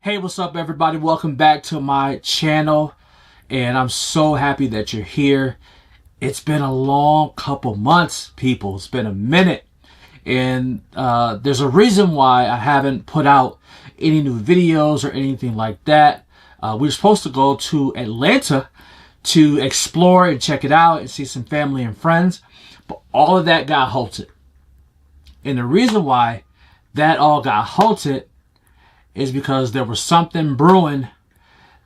Hey, what's up everybody? Welcome back to my channel, and I'm so happy that you're here. It's been a long couple months, people. It's been a minute, and there's a reason why I haven't put out any new videos or anything like that. We were supposed to go to Atlanta to explore and check it out and see some family and friends, but all of that got halted. And the reason why that all got halted is because there was something brewing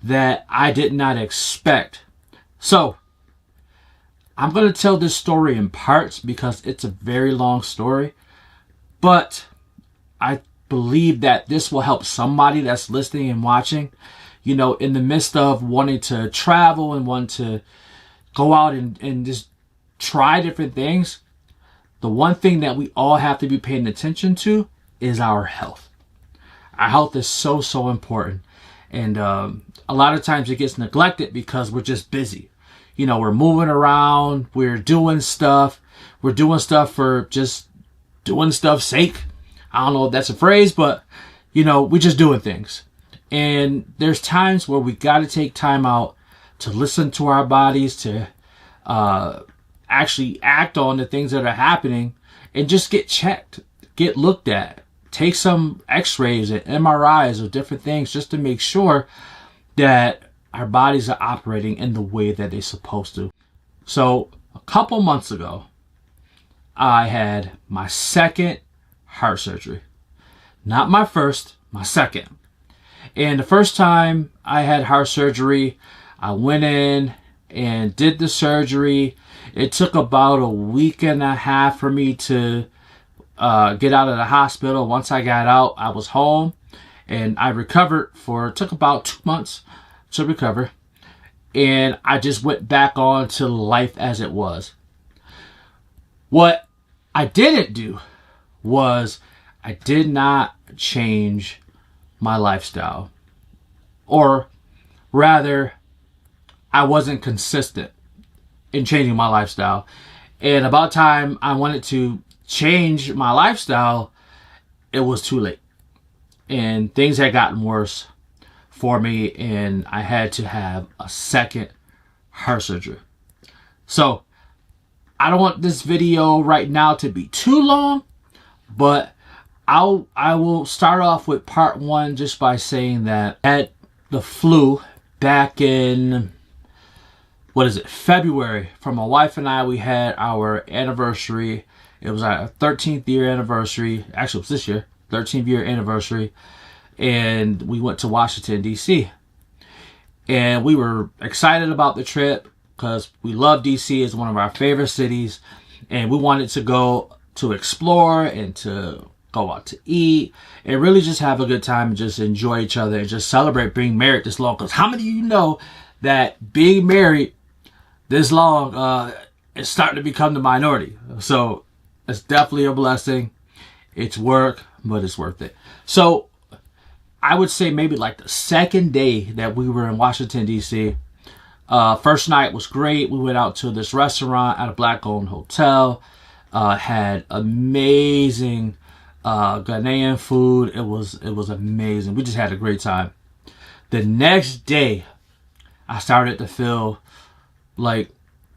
that I did not expect. So I'm going to tell this story in parts because it's a very long story, but I believe that this will help somebody that's listening and watching, you know, in the midst of wanting to travel and want to go out and just try different things. The one thing that we all have to be paying attention to is our health. Our health is so important, and a lot of times it gets neglected because we're just busy. You know, we're moving around, we're doing stuff for just doing stuff's sake. I don't know if that's a phrase, but you know, we're just doing things. And there's times where we got to take time out to listen to our bodies, to actually act on the things that are happening, and just get checked, get looked at. Take some x-rays and MRIs of different things just to make sure that our bodies are operating in the way that they're supposed to. So a couple months ago, I had my second heart surgery. Not my first, my second. And the first time I had heart surgery, I went in and did the surgery. It took about a week and a half for me to get out of the hospital. Once I got out, I was home and I recovered it took about 2 months to recover. And I just went back on to life as it was. What I didn't do was I did not change my lifestyle. Or rather, I wasn't consistent in changing my lifestyle. And about time I wanted to change my lifestyle, it was too late. And things had gotten worse for me, and I had to have a second heart surgery. So I don't want this video right now to be too long, but I will start off with part one just by saying that I had the flu back in, February. For my wife and I, we had our anniversary. It was our 13th year anniversary. Actually, it was this year, 13th year anniversary. And we went to Washington, D.C. And we were excited about the trip because we love D.C. It's one of our favorite cities. And we wanted to go to explore and to go out to eat and really just have a good time and just enjoy each other and just celebrate being married this long. Because how many of you know that being married this long is starting to become the minority? So it's definitely a blessing. It's work, but it's worth it. So I would say maybe like the second day that we were in Washington, D.C., first night was great. We went out to this restaurant at a Black-owned hotel. Had amazing Ghanaian food. It was amazing. We just had a great time. The next day, I started to feel like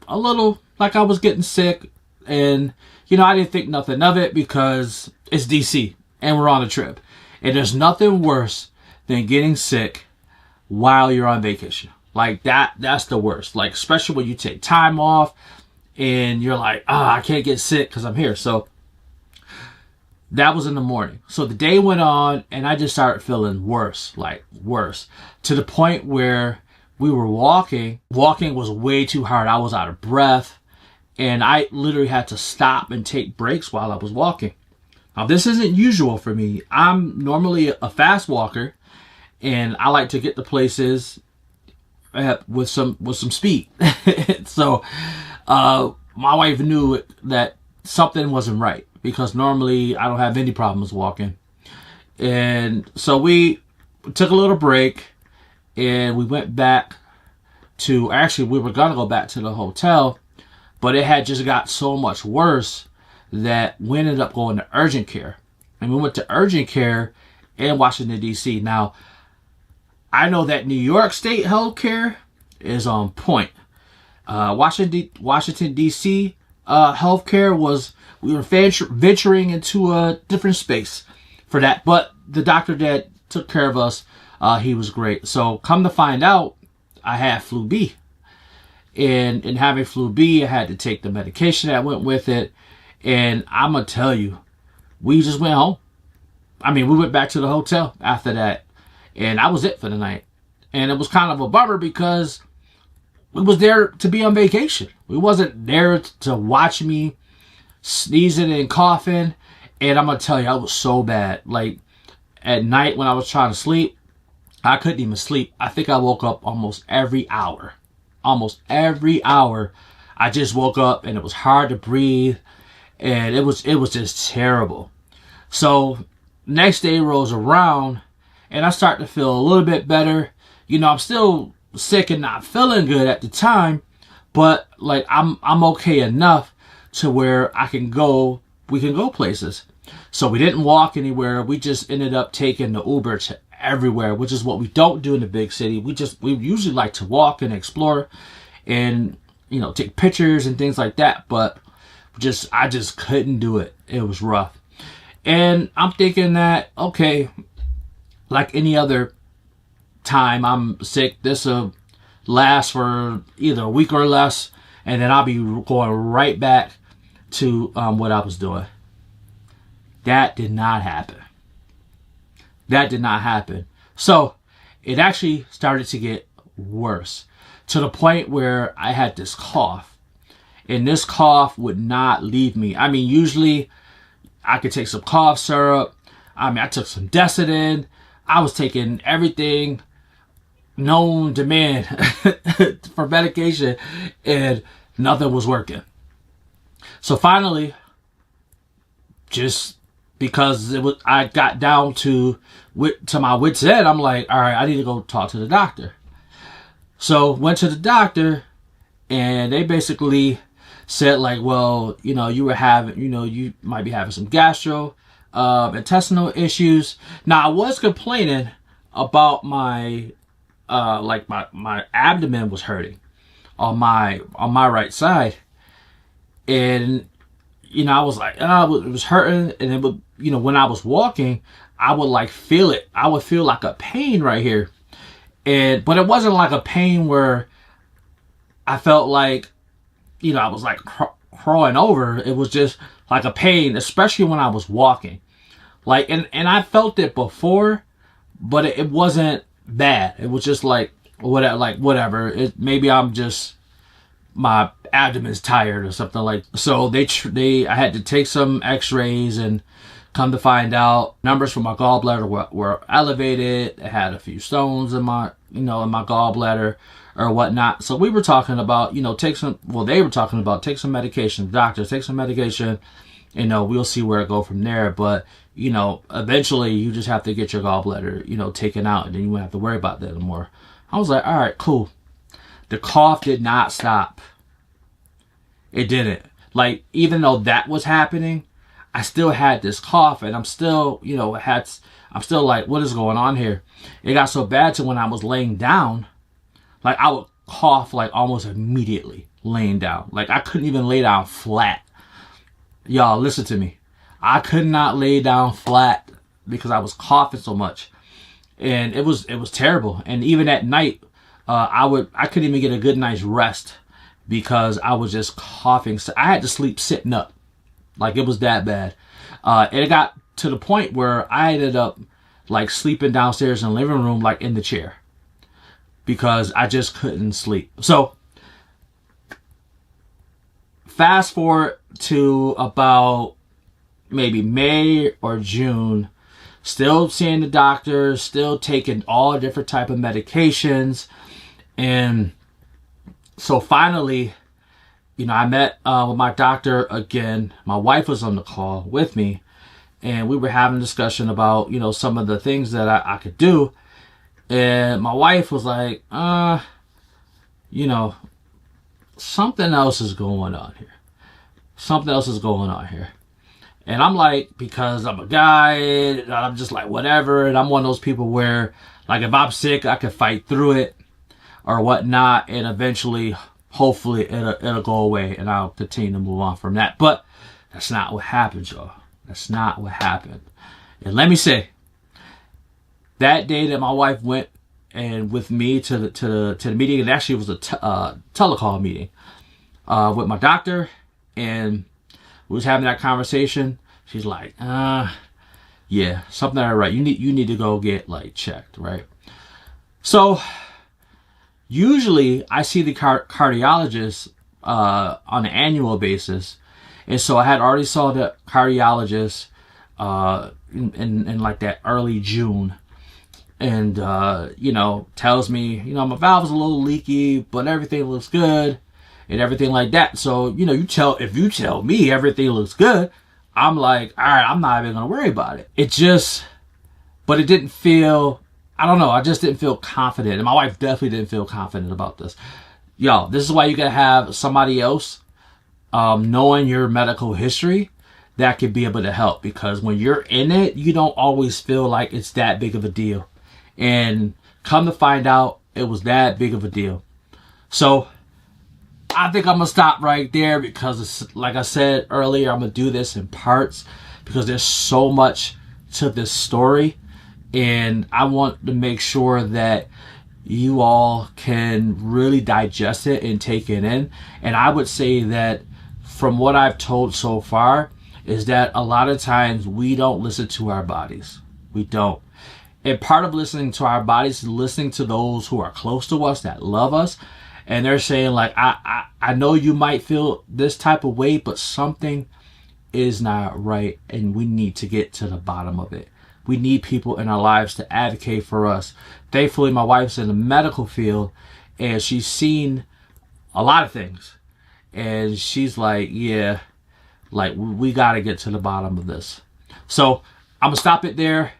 a little like I was getting sick. And, you know, I didn't think nothing of it because it's DC and we're on a trip. And there's nothing worse than getting sick while you're on vacation. Like that's the worst. Like, especially when you take time off and you're like, I can't get sick because I'm here. So that was in the morning. So the day went on and I just started feeling worse, like worse, to the point where we were walking. Walking was way too hard. I was out of breath. And I literally had to stop and take breaks while I was walking. Now, this isn't usual for me. I'm normally a fast walker, and I like to get to places with some speed. So, my wife knew that something wasn't right because normally I don't have any problems walking. And so we took a little break, and we went back to. Actually, we were gonna go back to the hotel. But it had just got so much worse that we ended up going to urgent care. And we went to urgent care in Washington, D.C. Now, I know that New York State healthcare is on point. Washington D.C. Healthcare was, we were venturing into a different space for that. But the doctor that took care of us, he was great. So come to find out, I had flu B. And in having flu B, I had to take the medication that went with it. And I'm going to tell you, we just went home. I mean, we went back to the hotel after that. And that was it for the night. And it was kind of a bummer because we was there to be on vacation. We wasn't there to watch me sneezing and coughing. And I'm going to tell you, I was so bad. Like, at night when I was trying to sleep, I couldn't even sleep. I think I woke up almost every hour. Almost every hour. I just woke up and it was hard to breathe. And it was just terrible. So, next day rolls around and I start to feel a little bit better. You know, I'm still sick and not feeling good at the time, but like I'm okay enough to where we can go places. So we didn't walk anywhere. We just ended up taking the Uber to everywhere, which is what we don't do in the big city. We usually like to walk and explore and, you know, take pictures and things like that, but I just couldn't do it. It was rough. And I'm thinking that, okay, like any other time I'm sick, this will last for either a week or less, and then I'll be going right back to what I was doing. That did not happen. That did not happen. So it actually started to get worse to the point where I had this cough, and this cough would not leave me. I mean, usually I could take some cough syrup. I mean, I took some Desitin. I was taking everything known to man for medication, and nothing was working. So finally, just because I got down to my wit's end, I'm like, all right, I need to go talk to the doctor. So went to the doctor, and they basically said like, well, you know, you might be having some intestinal issues. Now I was complaining about my abdomen was hurting on my right side, and you know, I was like, it was hurting, and it would, you know, when I was walking, I would like feel it. I would feel like a pain right here, but it wasn't like a pain where I felt like, you know, I was like crawling over. It was just like a pain, especially when I was walking. Like, and I felt it before, but it wasn't bad. It was just like whatever. Maybe I'm just, my abdomen's tired or something like. So I had to take some X-rays, and come to find out, numbers for my gallbladder were elevated. I had a few stones in my gallbladder or whatnot. So we were talking about, you know, they were talking about take some medication. Doctors, take some medication. You know, we'll see where it go from there. But, you know, eventually you just have to get your gallbladder, you know, taken out, and then you won't have to worry about that anymore. I was like, all right, cool. The cough did not stop. It didn't. Like, even though that was happening, I still had this cough, and I'm still, you know, I'm still like, what is going on here? It got so bad to when I was laying down, like I would cough like almost immediately laying down. Like I couldn't even lay down flat. Y'all, listen to me. I could not lay down flat because I was coughing so much, and it was terrible. And even at night, I couldn't even get a good night's rest because I was just coughing. So I had to sleep sitting up. Like, it was that bad. And it got to the point where I ended up like sleeping downstairs in the living room, like in the chair, because I just couldn't sleep. So fast forward to about maybe May or June, still seeing the doctor, still taking all different type of medications. And so finally, you know, I met with my doctor again. My wife was on the call with me, and we were having a discussion about, you know, some of the things that I could do. And my wife was like, you know, something else is going on here. Something else is going on here. And I'm like, because I'm a guy, I'm just like, whatever. And I'm one of those people where, Like if I'm sick, I can fight through it or whatnot, and eventually, hopefully, it'll go away, and I'll continue to move on from that. But that's not what happened, y'all. That's not what happened. And let me say, that day that my wife went and with me to the meeting, it actually was a telecall meeting with my doctor, and we was having that conversation. She's like, yeah, something ain't right. You need to go get like checked, right? So usually I see the cardiologist on an annual basis, and so I had already saw the cardiologist in like that early June, and tells me, my valve's a little leaky, but everything looks good and everything like that. So if you tell me everything looks good, I'm like, all right, I'm not even gonna worry about it. But it didn't feel, I don't know, I just didn't feel confident, and my wife definitely didn't feel confident about this. Yo, this is why you gotta have somebody else knowing your medical history that could be able to help, because when you're in it, you don't always feel like it's that big of a deal. And come to find out, it was that big of a deal. So I think I'm going to stop right there, because it's, like I said earlier, I'm going to do this in parts because there's so much to this story. And I want to make sure that you all can really digest it and take it in. And I would say that from what I've told so far is that a lot of times we don't listen to our bodies. We don't. And part of listening to our bodies is listening to those who are close to us, that love us. And they're saying like, I know you might feel this type of way, but something is not right. And we need to get to the bottom of it. We need people in our lives to advocate for us. Thankfully, my wife's in the medical field and she's seen a lot of things. And she's like, yeah, like we got to get to the bottom of this. So I'm going to stop it there.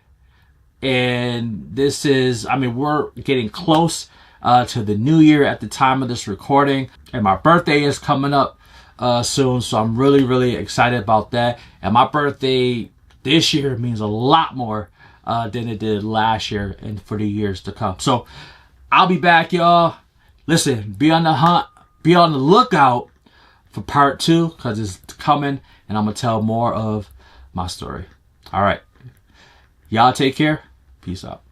And this is, we're getting close to the new year at the time of this recording. And my birthday is coming up soon. So I'm really, really excited about that. And my birthday this year means a lot more than it did last year and for the years to come. So I'll be back, y'all. Listen, be on the hunt. Be on the lookout for part 2, because it's coming. And I'm going to tell more of my story. All right. Y'all take care. Peace out.